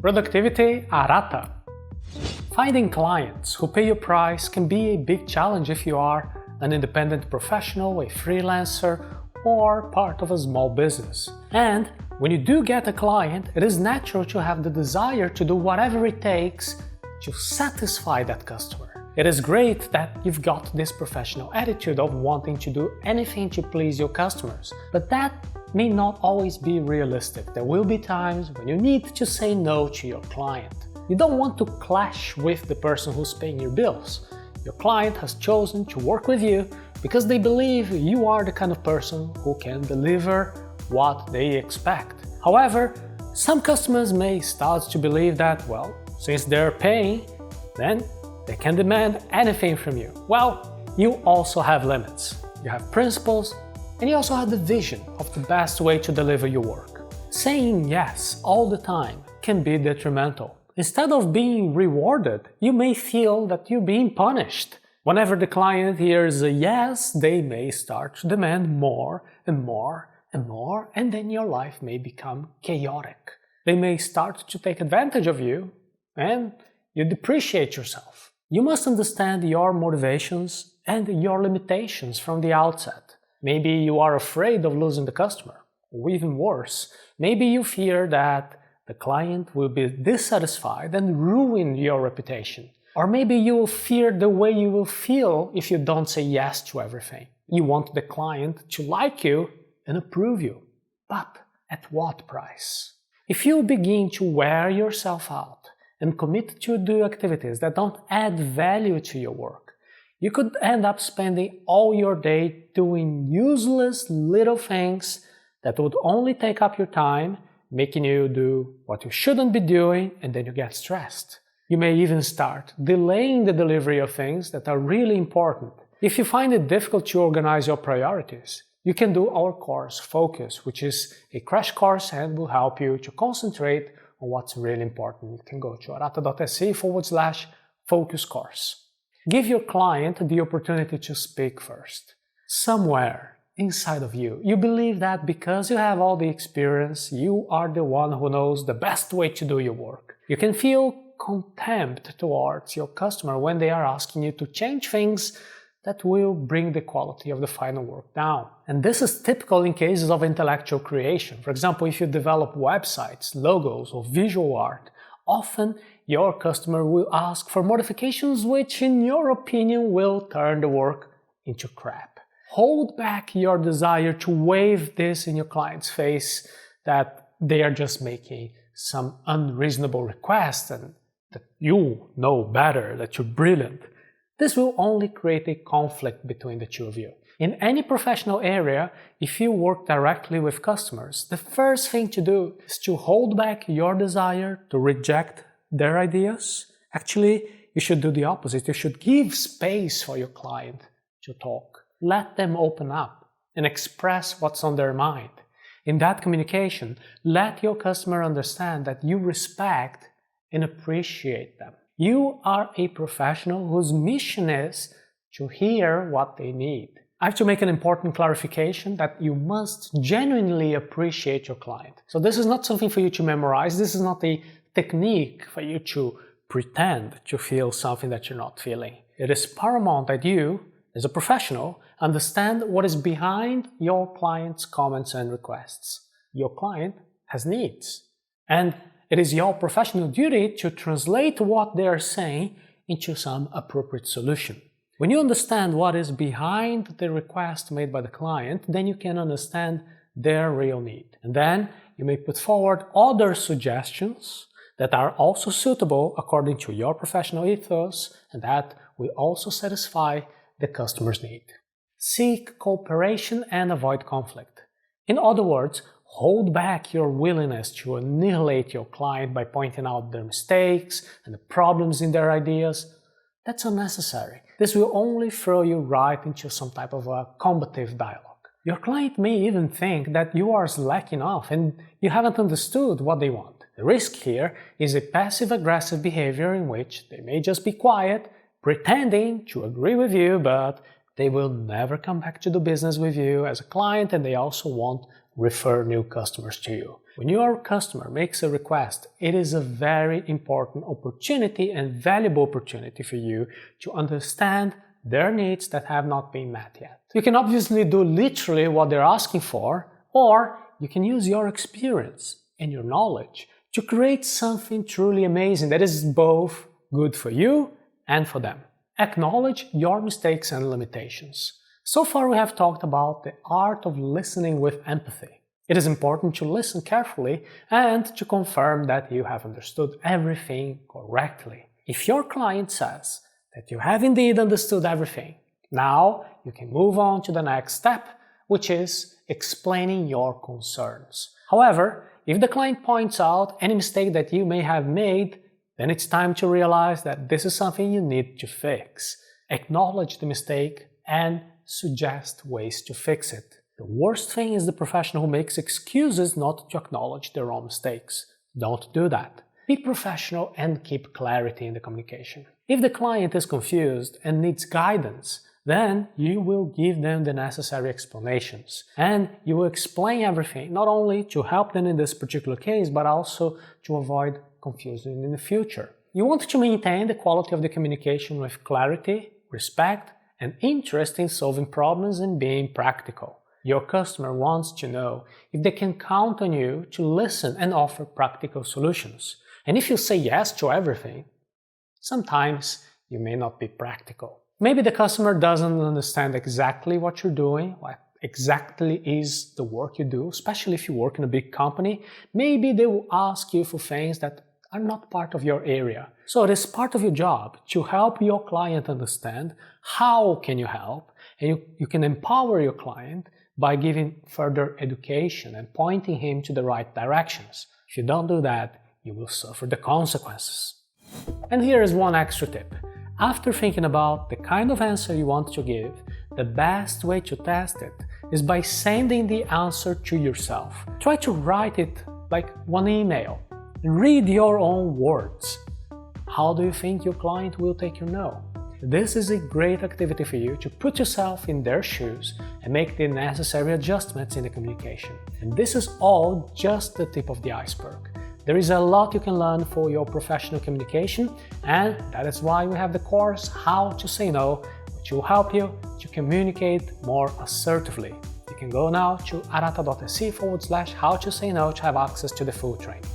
Productivity Arata. Finding clients who pay your price can be a big challenge if you are an independent professional, a freelancer, or part of a small business. And when you do get a client, it is natural to have the desire to do whatever it takes to satisfy that customer. It is great that you've got this professional attitude of wanting to do anything to please your customers, but that may not always be realistic. There will be times when you need to say no to your client. You don't want to clash with the person who's paying your bills. Your client has chosen to work with you because they believe you are the kind of person who can deliver what they expect. However, some customers may start to believe that, well, since they're paying, then they can demand anything from you. Well, you also have limits. You have principles, and you also have the vision of the best way to deliver your work. Saying yes all the time can be detrimental. Instead of being rewarded, you may feel that you're being punished. Whenever the client hears a yes, they may start to demand more and more and more, and then your life may become chaotic. They may start to take advantage of you, and you depreciate yourself. You must understand your motivations and your limitations from the outset. Maybe you are afraid of losing the customer, or even worse, maybe you fear that the client will be dissatisfied and ruin your reputation. Or maybe you will fear the way you will feel if you don't say yes to everything. You want the client to like you and approve you. But at what price? If you begin to wear yourself out and commit to do activities that don't add value to your work, you could end up spending all your day doing useless little things that would only take up your time, making you do what you shouldn't be doing, and then you get stressed. You may even start delaying the delivery of things that are really important. If you find it difficult to organize your priorities, you can do our course Focus, which is a crash course and will help you to concentrate on what's really important. You can go to arata.se/focus course. Give your client the opportunity to speak first. Somewhere inside of you, you believe that because you have all the experience, you are the one who knows the best way to do your work. You can feel contempt towards your customer when they are asking you to change things that will bring the quality of the final work down. And this is typical in cases of intellectual creation. For example, if you develop websites, logos, or visual art, often your customer will ask for modifications which, in your opinion, will turn the work into crap. Hold back your desire to wave this in your client's face that they are just making some unreasonable request and that you know better, that you're brilliant. This will only create a conflict between the two of you. In any professional area, if you work directly with customers, the first thing to do is to hold back your desire to reject their ideas. Actually, you should do the opposite. You should give space for your client to talk. Let them open up and express what's on their mind. In that communication, let your customer understand that you respect and appreciate them. You are a professional whose mission is to hear what they need. I have to make an important clarification that you must genuinely appreciate your client. So this is not something for you to memorize. This is not a technique for you to pretend to feel something that you're not feeling. It is paramount that you, as a professional, understand what is behind your client's comments and requests. Your client has needs. And it is your professional duty to translate what they are saying into some appropriate solution. When you understand what is behind the request made by the client, then you can understand their real need. And then you may put forward other suggestions that are also suitable according to your professional ethos and that will also satisfy the customer's need. Seek cooperation and avoid conflict. In other words, hold back your willingness to annihilate your client by pointing out their mistakes and the problems in their ideas. That's unnecessary. This will only throw you right into some type of a combative dialogue. Your client may even think that you are slacking off and you haven't understood what they want. The risk here is a passive-aggressive behavior in which they may just be quiet, pretending to agree with you, but they will never come back to do business with you as a client, and they also won't refer new customers to you. When your customer makes a request, it is a very important opportunity and valuable opportunity for you to understand their needs that have not been met yet. You can obviously do literally what they're asking for, or you can use your experience and your knowledge to create something truly amazing that is both good for you and for them. Acknowledge your mistakes and limitations. So far we have talked about the art of listening with empathy. It is important to listen carefully and to confirm that you have understood everything correctly. If your client says that you have indeed understood everything, now you can move on to the next step, which is explaining your concerns. However, if the client points out any mistake that you may have made, then it's time to realize that this is something you need to fix. Acknowledge the mistake and suggest ways to fix it. The worst thing is the professional who makes excuses not to acknowledge their own mistakes. Don't do that. Be professional and keep clarity in the communication. If the client is confused and needs guidance, then you will give them the necessary explanations. And you will explain everything, not only to help them in this particular case, but also to avoid confusion in the future. You want to maintain the quality of the communication with clarity, respect, and interest in solving problems and being practical. Your customer wants to know if they can count on you to listen and offer practical solutions. And if you say yes to everything, sometimes you may not be practical. Maybe the customer doesn't understand exactly what you're doing, what exactly is the work you do, especially if you work in a big company. Maybe they will ask you for things that are not part of your area. So it is part of your job to help your client understand how can you help, and you can empower your client by giving further education and pointing him to the right directions. If you don't do that, you will suffer the consequences. And here is one extra tip. After thinking about the kind of answer you want to give, the best way to test it is by sending the answer to yourself. Try to write it like one email. Read your own words. How do you think your client will take your no? This is a great activity for you to put yourself in their shoes and make the necessary adjustments in the communication. And this is all just the tip of the iceberg. There is a lot you can learn for your professional communication, and that is why we have the course How to Say No, which will help you to communicate more assertively. You can go now to arata.se/how to say no to have access to the full training.